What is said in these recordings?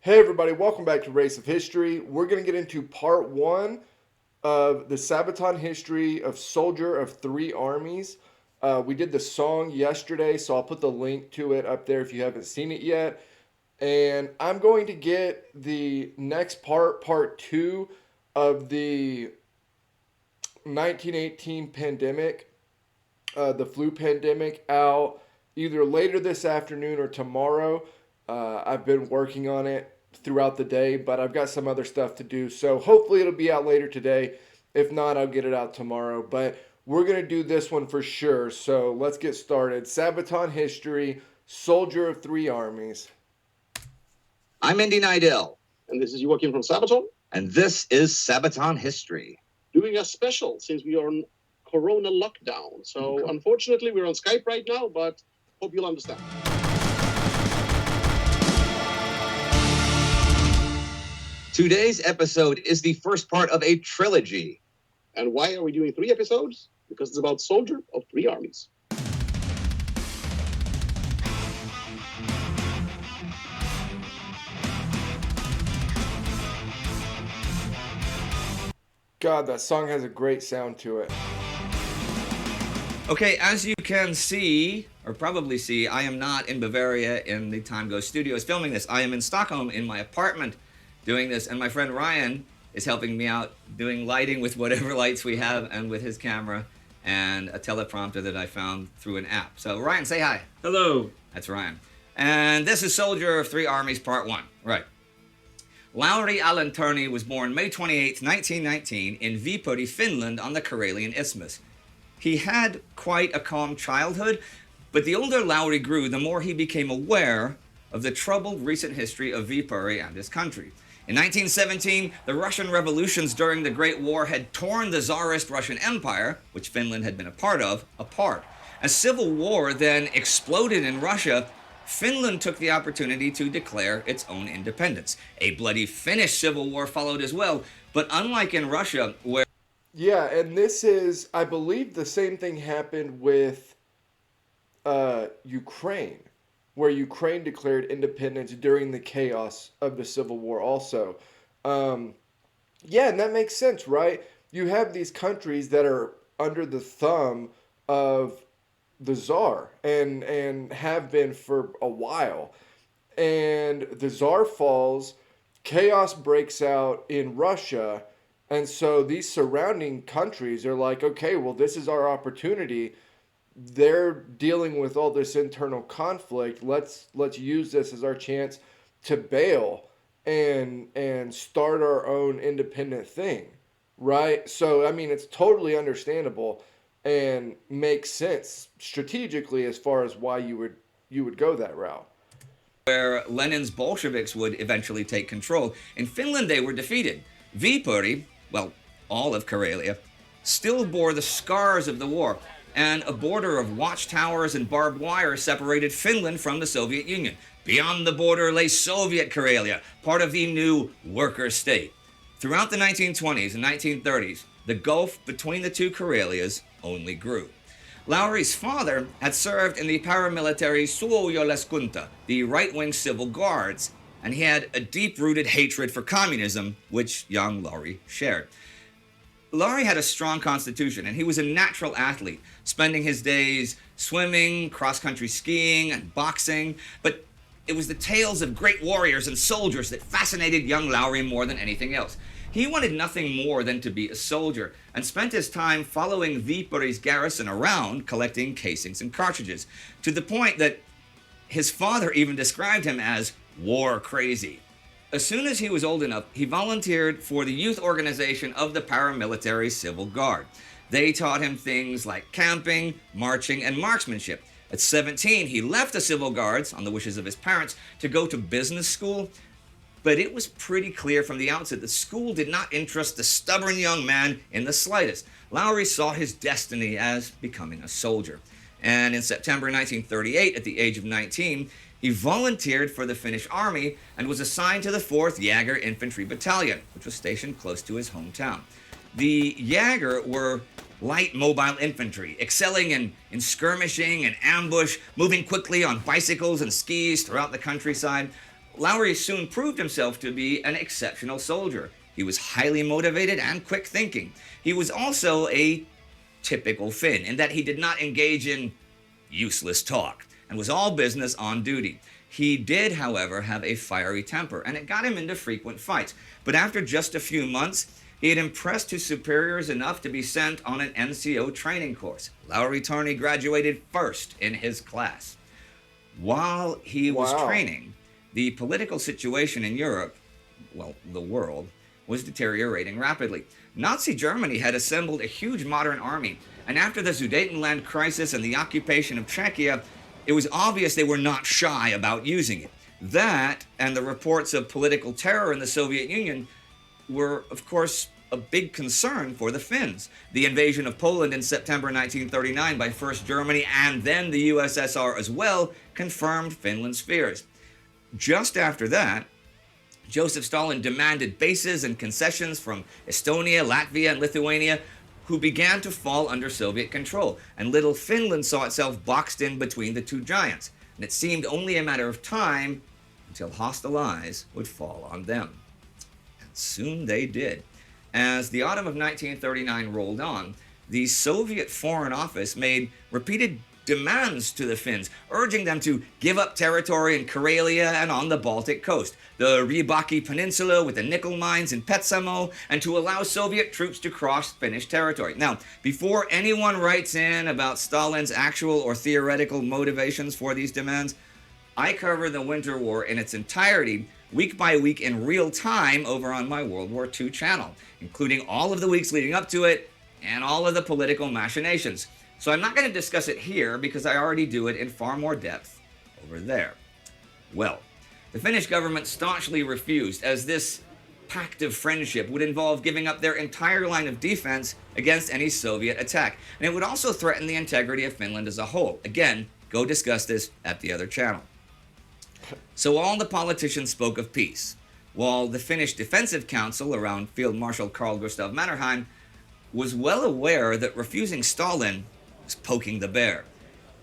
Hey everybody, welcome back to Race of History. We're going to get into part one of the Sabaton History of Soldier of Three Armies. We did the song yesterday, so I'll put the link to it up there if you haven't seen it yet. And I'm going to get the next part two of the 1918 pandemic, the flu pandemic, out either later this afternoon or tomorrow. I've been working on it throughout the day, but I've got some other stuff to do. So hopefully it'll be out later today. If not, I'll get it out tomorrow. But we're going to do this one for sure. So let's get started. Sabaton History, Soldier of Three Armies. I'm Indy Nidell, And this is Joachim from Sabaton, and this is Sabaton History. doing a special since we are on Corona lockdown. So unfortunately, we're on Skype right now, but hope you'll understand. Today's episode is the first part of a trilogy. And why are we doing 3 episodes? Because it's about Soldier of Three Armies. God, that song has a great sound to it. Okay, as you can see, or probably see, I am not in Bavaria in the Time Go Studios filming this. I am in Stockholm in my apartment doing this, and my friend Ryan is helping me out doing lighting with whatever lights we have and with his camera and a teleprompter that I found through an app. So Ryan, say hi. Hello. That's Ryan. And this is Soldier of Three Armies Part 1. Right. Lauri Törni was born May 28, 1919 in Viipuri, Finland on the Karelian Isthmus. He had quite a calm childhood, but the older Lauri grew, the more he became aware of the troubled recent history of Viipuri and his country. In 1917, the Russian revolutions during the Great War had torn the Tsarist Russian Empire, which Finland had been a part of, apart. As civil war then exploded in Russia, Finland took the opportunity to declare its own independence. A bloody Finnish civil war followed as well, but unlike in Russia, where Yeah, and this is, I believe, the same thing happened with Ukraine, where Ukraine declared independence during the chaos of the Civil War also. Yeah, and that makes sense, right? You have these countries that are under the thumb of the Tsar and have been for a while. And the Tsar falls, chaos breaks out in Russia, and so these surrounding countries are like, okay, well, this is our opportunity. They're dealing with all this internal conflict. Let's use this as our chance to bail and start our own independent thing, right? So I mean, it's totally understandable and makes sense strategically as far as why you would go that route. Lenin's Bolsheviks would eventually take control. In Finland, they were defeated. Viipuri, well, all of Karelia, still bore the scars of the war, and a border of watchtowers and barbed wire separated Finland from the Soviet Union. Beyond the border lay Soviet Karelia, part of the new worker state. Throughout the 1920s and 1930s, the gulf between the two Karelias only grew. Lauri's father had served in the paramilitary Suojaleskunta, the right-wing civil guards, and he had a deep-rooted hatred for communism, which young Lauri shared. Lauri had a strong constitution, and he was a natural athlete, spending his days swimming, cross-country skiing, and boxing, but it was the tales of great warriors and soldiers that fascinated young Lauri more than anything else. He wanted nothing more than to be a soldier, and spent his time following Viipuri's garrison around, collecting casings and cartridges, to the point that his father even described him as war crazy. As soon as he was old enough, he volunteered for the youth organization of the paramilitary Civil Guard. They taught him things like camping, marching, and marksmanship. At 17, he left the Civil Guards, on the wishes of his parents, to go to business school. But it was pretty clear from the outset that school did not interest the stubborn young man in the slightest. Lauri saw his destiny as becoming a soldier. And in September 1938, at the age of 19, he volunteered for the Finnish Army and was assigned to the 4th Jäger Infantry Battalion, which was stationed close to his hometown. The Jäger were light mobile infantry, excelling in skirmishing and ambush, moving quickly on bicycles and skis throughout the countryside. Lauri soon proved himself to be an exceptional soldier. He was highly motivated and quick thinking. He was also a typical Finn in that he did not engage in useless talk and was all business on duty. He did, however, have a fiery temper, and it got him into frequent fights. But after just a few months, he had impressed his superiors enough to be sent on an NCO training course. Lauri Törni graduated first in his class. While he was Wow. training, the political situation in Europe, well, the world, was deteriorating rapidly. Nazi Germany had assembled a huge modern army, and after the Sudetenland crisis and the occupation of Czechia, it was obvious they were not shy about using it. That, and the reports of political terror in the Soviet Union, were, of course, a big concern for the Finns. The invasion of Poland in September 1939 by first Germany and then the USSR as well confirmed Finland's fears. Just after that, Joseph Stalin demanded bases and concessions from Estonia, Latvia, and Lithuania, who began to fall under Soviet control, and little Finland saw itself boxed in between the two giants, and it seemed only a matter of time until hostile eyes would fall on them. And soon they did. As the autumn of 1939 rolled on, the Soviet Foreign Office made repeated demands to the Finns, urging them to give up territory in Karelia and on the Baltic coast, the Rybaki Peninsula with the nickel mines in Petsamo, and to allow Soviet troops to cross Finnish territory. Now, before anyone writes in about Stalin's actual or theoretical motivations for these demands, I cover the Winter War in its entirety, week by week in real time over on my World War II channel, including all of the weeks leading up to it and all of the political machinations. So I'm not going to discuss it here because I already do it in far more depth over there. Well, the Finnish government staunchly refused, as this pact of friendship would involve giving up their entire line of defense against any Soviet attack, and it would also threaten the integrity of Finland as a whole. Again, go discuss this at the other channel. So all the politicians spoke of peace, while the Finnish Defensive Council around Field Marshal Carl Gustav Mannerheim was well aware that refusing Stalin was poking the bear.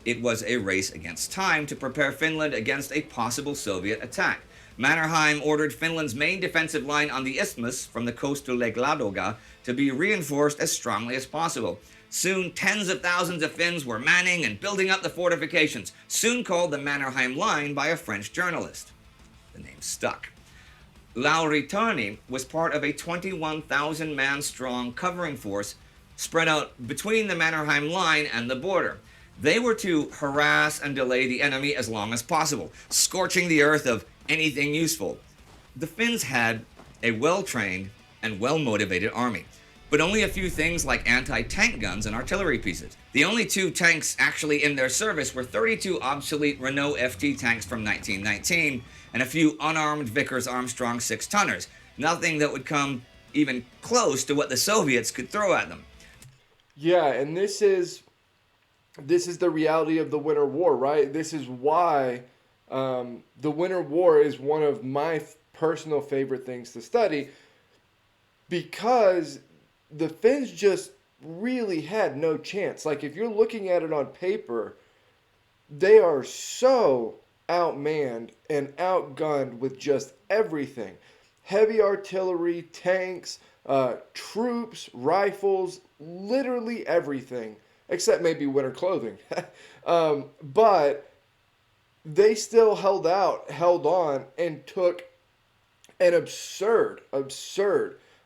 It was a race against time to prepare Finland against a possible Soviet attack. Mannerheim ordered Finland's main defensive line on the isthmus from the coast to Lake Ladoga to be reinforced as strongly as possible. Soon, tens of thousands of Finns were manning and building up the fortifications, soon called the Mannerheim Line by a French journalist. The name stuck. Lauri Törni was part of a 21,000-man-strong covering force spread out between the Mannerheim Line and the border. They were to harass and delay the enemy as long as possible, scorching the earth of anything useful. The Finns had a well-trained and well-motivated army, but only a few things like anti-tank guns and artillery pieces. The only two tanks actually in their service were 32 obsolete Renault FT tanks from 1919 and a few unarmed Vickers Armstrong 6-tonners, nothing that would come even close to what the Soviets could throw at them. Yeah, and this is the reality of the Winter War, right? This is why the Winter War is one of my personal favorite things to study, because the Finns just really had no chance. Like, if you're looking at it on paper, they are so outmanned and outgunned with just everything. Heavy artillery, tanks, troops, rifles, literally everything, except maybe winter clothing. But they still held on, and took an absurd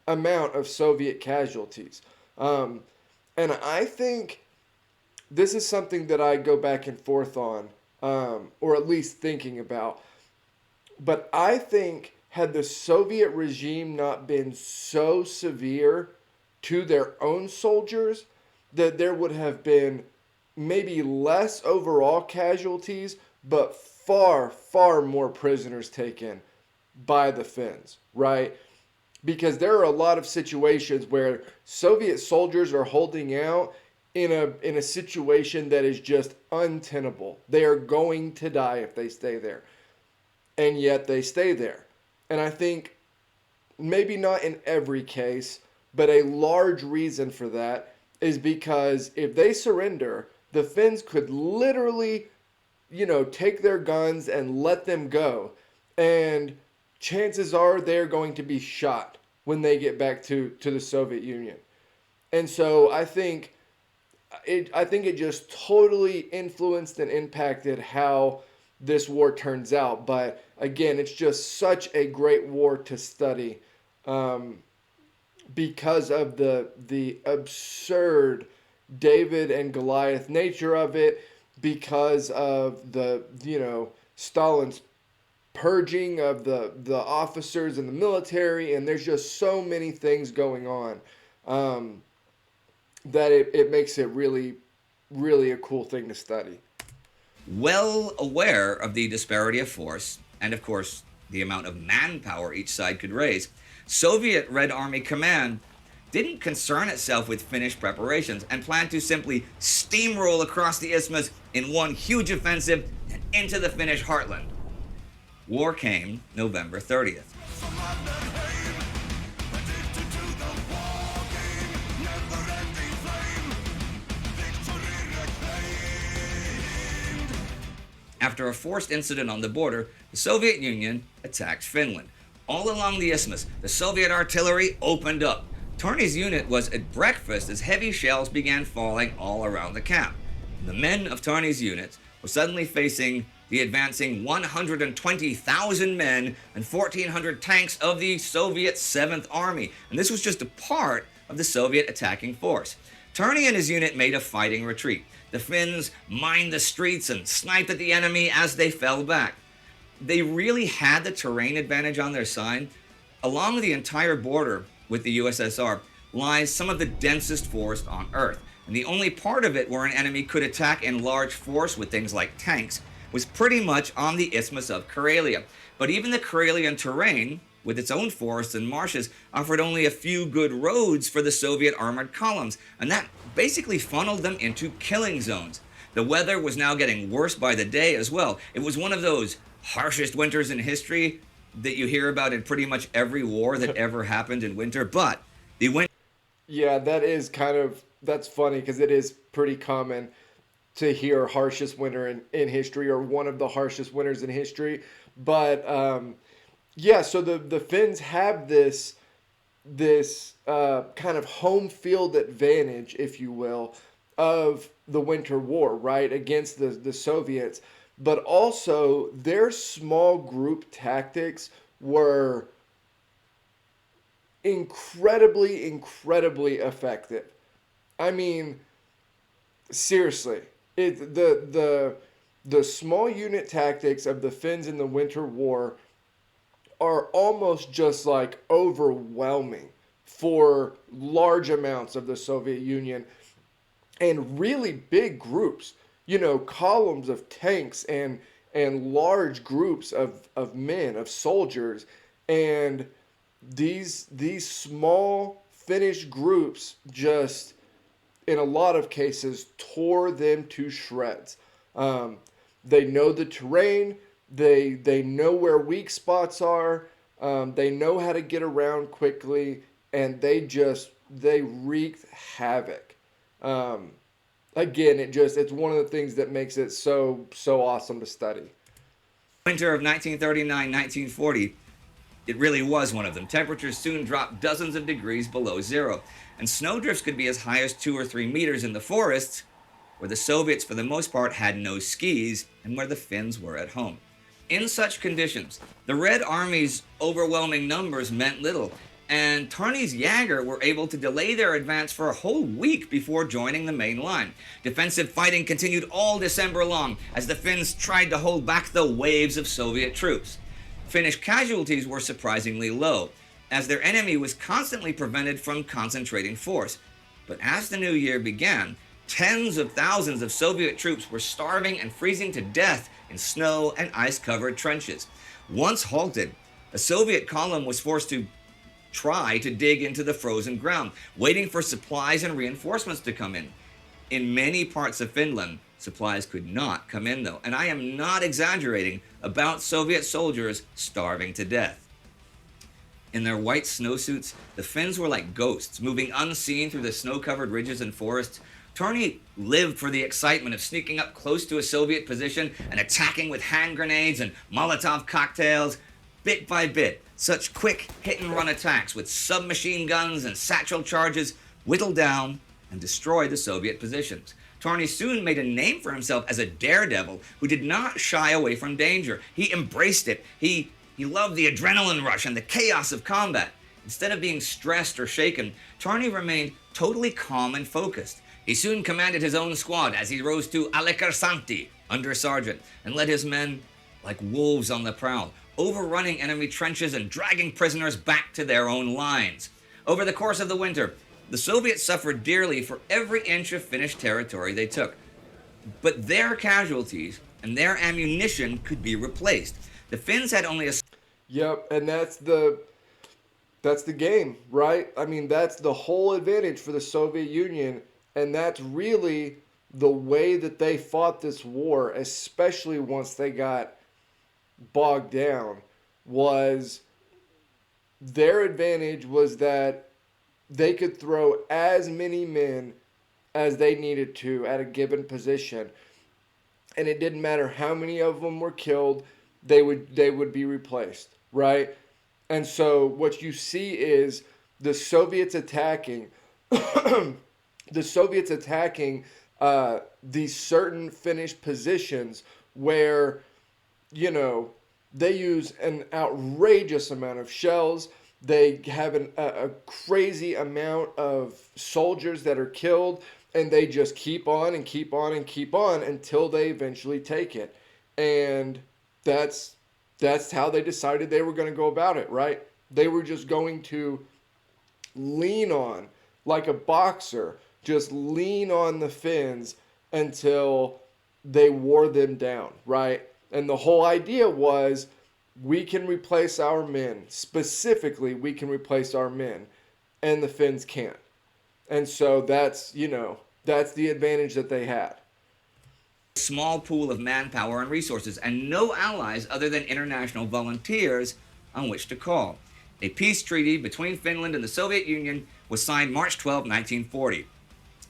amount of Soviet casualties. And I think this is something that I go back and forth on, or at least thinking about. But I think, had the Soviet regime not been so severe to their own soldiers, that there would have been maybe less overall casualties, but far, far more prisoners taken by the Finns, right? Because there are a lot of situations where Soviet soldiers are holding out in a situation that is just untenable. They are going to die if they stay there. And yet they stay there. And I think maybe not in every case, but a large reason for that is because if they surrender, the Finns could literally, take their guns and let them go. and chances are they're going to be shot when they get back to the Soviet Union. And so I think it just totally influenced and impacted how this war turns out. But again, it's just such a great war to study, um, because of the absurd David and Goliath nature of it, because of the Stalin's purging of the officers in the military, and there's just so many things going on, um, that it makes it really, really a cool thing to study. Well aware of the disparity of force, and of course, the amount of manpower each side could raise, Soviet Red Army Command didn't concern itself with Finnish preparations and planned to simply steamroll across the isthmus in one huge offensive and into the Finnish heartland. War came November 30th. After a forced incident on the border, the Soviet Union attacked Finland. All along the isthmus, the Soviet artillery opened up. Törni's unit was at breakfast as heavy shells began falling all around the camp. The men of Törni's unit were suddenly facing the advancing 120,000 men and 1,400 tanks of the Soviet 7th Army, and this was just a part of the Soviet attacking force. Törni and his unit made a fighting retreat. The Finns mined the streets and sniped at the enemy as they fell back. They really had the terrain advantage on their side. Along the entire border with the USSR lies some of the densest forest on Earth, and the only part of it where an enemy could attack in large force with things like tanks was pretty much on the Isthmus of Karelia. But even the Karelian terrain, with its own forests and marshes, offered only a few good roads for the Soviet armored columns, and that basically funneled them into killing zones. The weather was now getting worse by the day as well. It was one of those harshest winters in history that you hear about in pretty much every war that ever happened in winter, but the winter... Yeah, that's funny because it is pretty common to hear harshest winter in history, or one of the harshest winters in history. But yeah, so the Finns have this kind of home field advantage, if you will, of the Winter War, right, against the Soviets. But also their small group tactics were incredibly, incredibly effective. I mean, seriously, the small unit tactics of the Finns in the Winter War are almost just like overwhelming for large amounts of the Soviet Union, and really big groups, columns of tanks and large groups of men, of soldiers, and these small Finnish groups just, in a lot of cases, tore them to shreds. They know the terrain. They know where weak spots are. They know how to get around quickly, and they wreaked havoc. Again, it's one of the things that makes it so awesome to study. Winter of 1939-1940, it really was one of them. Temperatures soon dropped dozens of degrees below zero, and snowdrifts could be as high as 2 or 3 meters in the forests, where the Soviets, for the most part, had no skis, and where the Finns were at home. In such conditions, the Red Army's overwhelming numbers meant little, and Törni's Jäger were able to delay their advance for a whole week before joining the main line. Defensive fighting continued all December long as the Finns tried to hold back the waves of Soviet troops. Finnish casualties were surprisingly low, as their enemy was constantly prevented from concentrating force. But as the new year began, tens of thousands of Soviet troops were starving and freezing to death in snow and ice-covered trenches. Once halted, a Soviet column was forced to try to dig into the frozen ground, waiting for supplies and reinforcements to come in. In many parts of Finland, supplies could not come in, though, and I am not exaggerating about Soviet soldiers starving to death. In their white snowsuits, the Finns were like ghosts, moving unseen through the snow-covered ridges and forests, Törni lived for the excitement of sneaking up close to a Soviet position and attacking with hand grenades and Molotov cocktails. Bit by bit, such quick hit-and-run attacks with submachine guns and satchel charges whittled down and destroyed the Soviet positions. Törni soon made a name for himself as a daredevil who did not shy away from danger. He embraced it. He loved the adrenaline rush and the chaos of combat. Instead of being stressed or shaken, Törni remained totally calm and focused. He soon commanded his own squad as he rose to Alikersantti, under sergeant, and led his men like wolves on the prowl, overrunning enemy trenches and dragging prisoners back to their own lines. Over the course of the winter, the Soviets suffered dearly for every inch of Finnish territory they took. But their casualties and their ammunition could be replaced. The Finns had only a... Yep, and that's the game, right? I mean, that's the whole advantage for the Soviet Union, and that's really the way that they fought this war, especially once they got bogged down, was their advantage was that they could throw as many men as they needed to at a given position, and it didn't matter how many of them were killed, they would be replaced, right? And so what you see is the Soviets attacking these certain Finnish positions where, you know, they use an outrageous amount of shells. They have a crazy amount of soldiers that are killed, and they just keep on and keep on and keep on until they eventually take it. And that's how they decided they were going to go about it, right? They were just going to lean on, like a boxer, just lean on the Finns until they wore them down, right? And the whole idea was, we can replace our men. Specifically, we can replace our men, and the Finns can't. And so that's the advantage that they had. Small pool of manpower and resources, and no allies other than international volunteers on which to call. A peace treaty between Finland and the Soviet Union was signed March 12, 1940.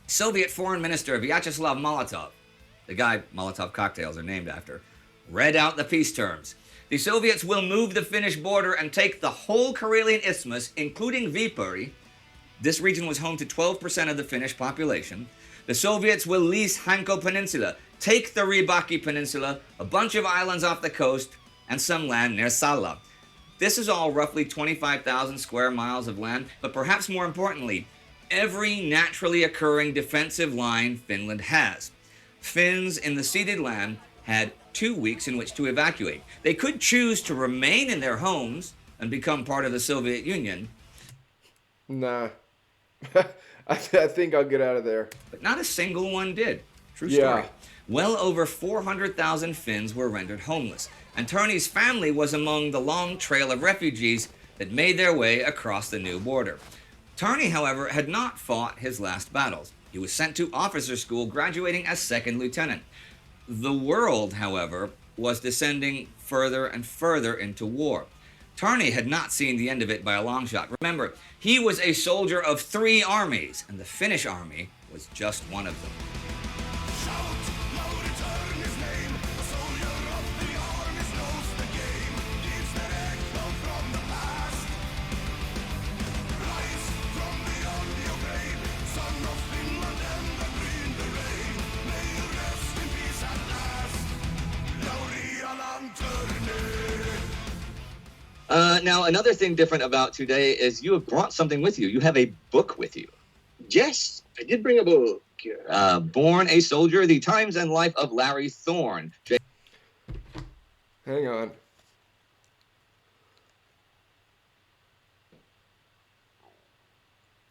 Soviet Foreign Minister Vyacheslav Molotov, the guy Molotov cocktails are named after, read out the peace terms. The Soviets will move the Finnish border and take the whole Karelian Isthmus, including Viipuri. This region was home to 12% of the Finnish population. The Soviets will lease Hanko Peninsula, take the Ribaki Peninsula, a bunch of islands off the coast, and some land near Salla. This is all roughly 25,000 square miles of land, but perhaps more importantly, every naturally occurring defensive line Finland has. Finns in the ceded land had 2 weeks in which to evacuate. They could choose to remain in their homes and become part of the Soviet Union. Nah. I think I'll get out of there. But not a single one did. True story. Yeah. Well over 400,000 Finns were rendered homeless, and Törni's family was among the long trail of refugees that made their way across the new border. Törni, however, had not fought his last battles. He was sent to officer school, graduating as second lieutenant. The world, however, was descending further and further into war. Törni had not seen the end of it by a long shot. Remember, he was a soldier of 3 armies, and the Finnish army was just one of them. Shout, Lauri Törni's name, a soldier of the armies knows the game, gives their echo from the past. Rise from beyond your grave, son of Finland and the green rain, may you rest in peace at last. Lauri Törni. Now, another thing different about today is you have brought something with you. You have a book with you. Yes, I did bring a book. Born a Soldier, The Times and Life of Lauri Törni. Hang on.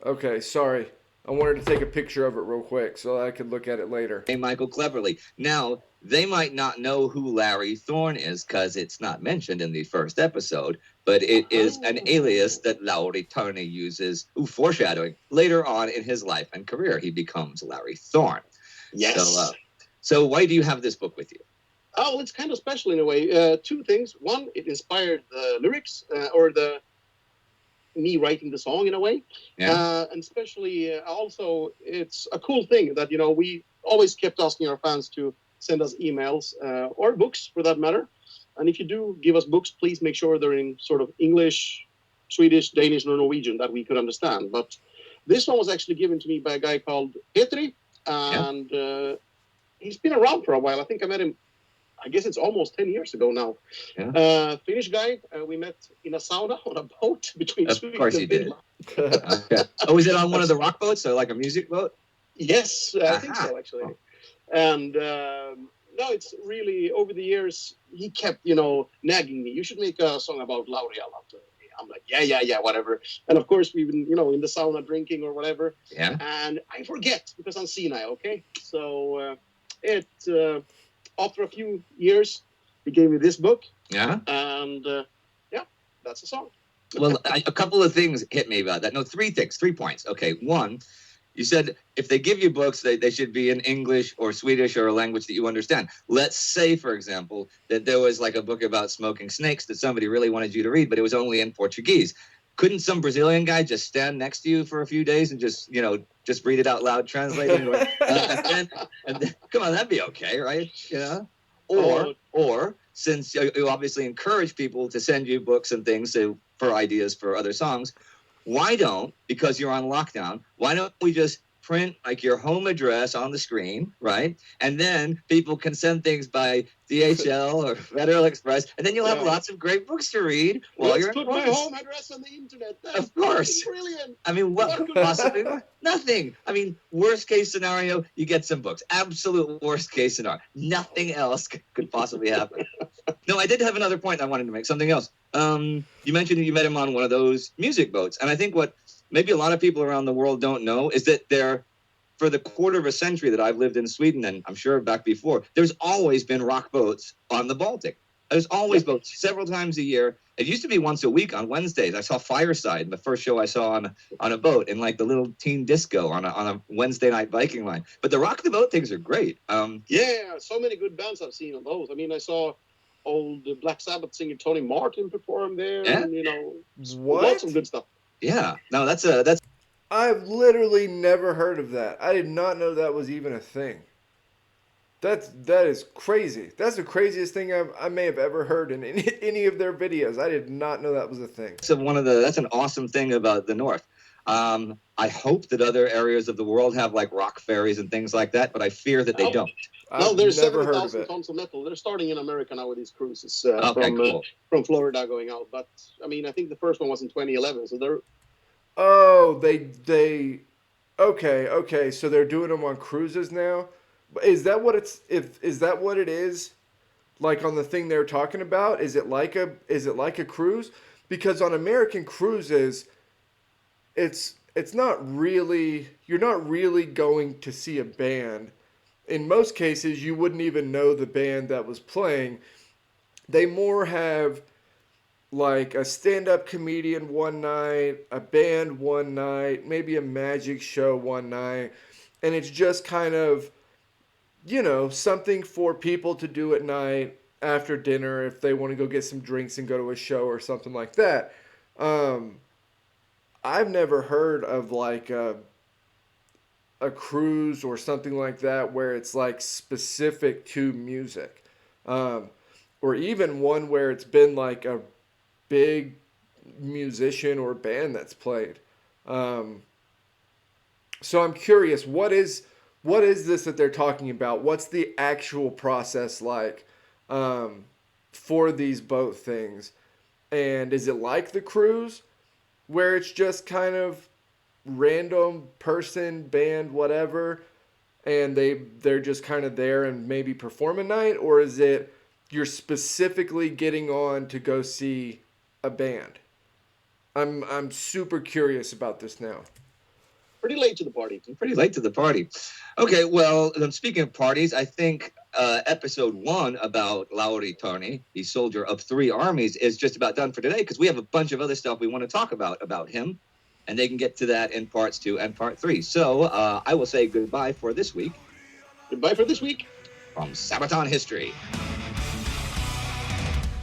Okay, sorry. I wanted to take a picture of it real quick so I could look at it later. Hey, Michael Cleverly. Now, they might not know who Lauri Törni is because it's not mentioned in the first episode, but it is an alias that Lauri Törni uses, foreshadowing later on in his life and career. He becomes Lauri Törni. Yes. So why do you have this book with you? Oh, it's kind of special in a way. 2 things. One, it inspired the lyrics or the me writing the song in a way. And especially also, it's a cool thing that, we always kept asking our fans to send us emails or books for that matter. And if you do give us books, please make sure they're in sort of English, Swedish, Danish, or Norwegian that we could understand. But this one was actually given to me by a guy called Petri, and he's been around for a while. I think I met him, I guess it's almost 10 years ago now. Finnish guy. We met in a sauna on a boat between Sweden and Finland. Okay. Oh, was it on one of the rock boats, so like a music boat? Yes, I think so, actually. And no, it's really, over the years, he kept, nagging me. You should make a song about Lauri Törni. I'm like, yeah, whatever. And of course, we've been, in the sauna drinking or whatever. Yeah. And I forget because I'm senile, okay? So after a few years, he gave me this book. Yeah. And that's the song. Well, a couple of things hit me about that. No, 3 things, 3 points. Okay, one, you said if they give you books, they should be in English or Swedish or a language that you understand. Let's say, for example, that there was like a book about smoking snakes that somebody really wanted you to read, but it was only in Portuguese. Couldn't some Brazilian guy just stand next to you for a few days and just read it out loud, translate it? and then, come on, that'd be okay, right? Yeah. Or since you obviously encourage people to send you books and things for ideas for other songs, why don't, because you're on lockdown, why don't we just print like your home address on the screen, right? And then people can send things by DHL or Federal Express, and then you'll have lots of great books to read while you're put my home address on the internet. That's of course. Brilliant. I mean, what could possibly? Nothing. I mean, worst case scenario, you get some books. Absolute worst case scenario. Nothing else could possibly happen. No, I did have another point I wanted to make, something else. You mentioned that you met him on one of those music boats, and I think what maybe a lot of people around the world don't know is that for the quarter of a century that I've lived in Sweden, and I'm sure back before, there's always been rock boats on the Baltic. There's always boats several times a year. It used to be once a week on Wednesdays. I saw Fireside, the first show I saw on a boat in like the little teen disco on a Wednesday night Viking line. But the rock the boat things are great. So many good bands I've seen on those. I mean, I saw old Black Sabbath singer Tony Martin perform there, and lots of good stuff. Yeah, no, that's. I've literally never heard of that. I did not know that was even a thing. That is crazy. That's the craziest thing I may have ever heard in any of their videos. I did not know that was a thing. So that's an awesome thing about the North. I hope that other areas of the world have like rock ferries and things like that, but I fear that they don't. No, there's 70,000 tons of metal. They're starting in America now with these cruises from Florida going out. But I mean, I think the first one was in 2011. So they're. Oh, they. Okay. So they're doing them on cruises now. Is that what is that what it is? Like on the thing they're talking about, is it like a cruise? Because on American cruises, it's not really, you're not really going to see a band. In most cases, you wouldn't even know the band that was playing. They more have like a stand-up comedian one night, a band one night, maybe a magic show one night, and it's just kind of, something for people to do at night after dinner if they want to go get some drinks and go to a show or something like that. I've never heard of like a cruise or something like that where it's like specific to music, or even one where it's been like a big musician or band that's played. So I'm curious, what is this that they're talking about? What's the actual process like for these boat things? And is it like the cruise where it's just kind of random person, band, whatever, and they're just kind of there and maybe perform a night? Or is it you're specifically getting on to go see a band? I'm super curious about this now. Pretty late to the party. Pretty late to the party. Okay, well, speaking of parties, I think episode 1 about Lauri Törni, the soldier of 3 armies, is just about done for today because we have a bunch of other stuff we want to talk about him, and they can get to that in parts 2 and part 3. So I will say goodbye for this week. Goodbye for this week. From Sabaton History.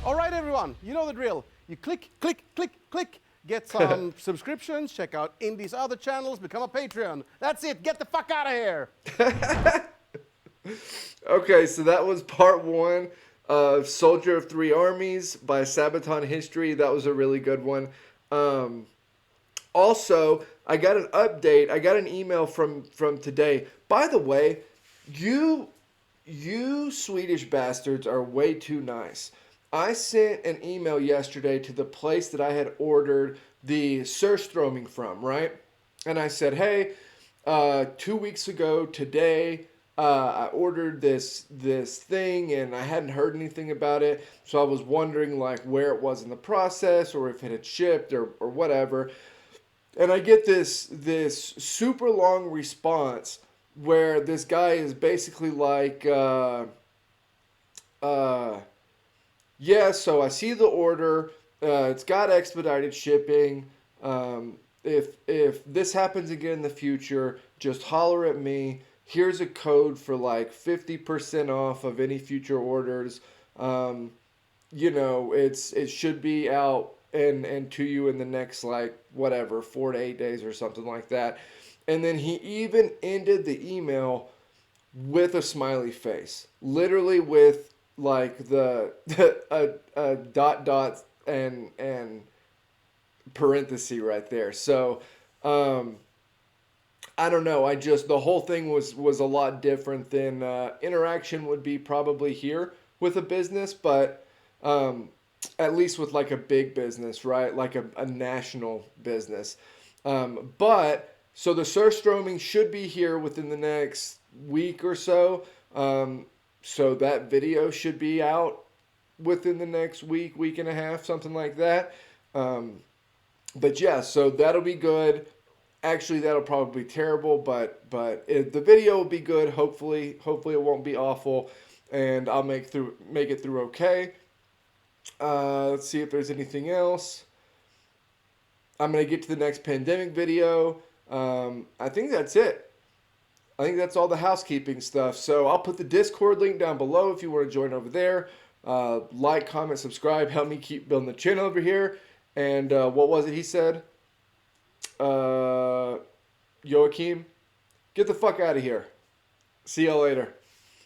All right, everyone, you know the drill. You click, click, click, click. Get get some subscriptions, check out Indy's other channels, become a Patreon. That's it. Get the fuck out of here. Okay, so that was part 1 of Soldier of Three Armies by Sabaton History. That was a really good one. Also, I got an update. I got an email from today. By the way, you Swedish bastards are way too nice. I sent an email yesterday to the place that I had ordered the surströmming from, right? And I said, hey, 2 weeks ago today, I ordered this thing and I hadn't heard anything about it. So I was wondering like where it was in the process or if it had shipped or whatever. And I get this super long response where this guy is basically like, yeah, so I see the order. It's got expedited shipping. If this happens again in the future, just holler at me. Here's a code for like 50% off of any future orders. You know, it should be out and to you in the next like whatever 4 to 8 days or something like that. And then he even ended the email with a smiley face, literally with like a dot and parenthesis right there. So I don't know. The whole thing was a lot different than interaction would be probably here with a business, but at least with like a big business, right? Like a national business. But so the surströmming should be here within the next week or so. So that video should be out within the next week and a half, something like that. But yeah, so that'll be good. Actually, that'll probably be terrible, but the video will be good. Hopefully it won't be awful, and I'll make it through okay. Let's see if there's anything else. I'm gonna get to the next pandemic video. I think that's it. I think that's all the housekeeping stuff. So I'll put the Discord link down below if you want to join over there. Like, comment, subscribe. Help me keep building the channel over here. And what was it he said? Joachim, get the fuck out of here. See y'all later.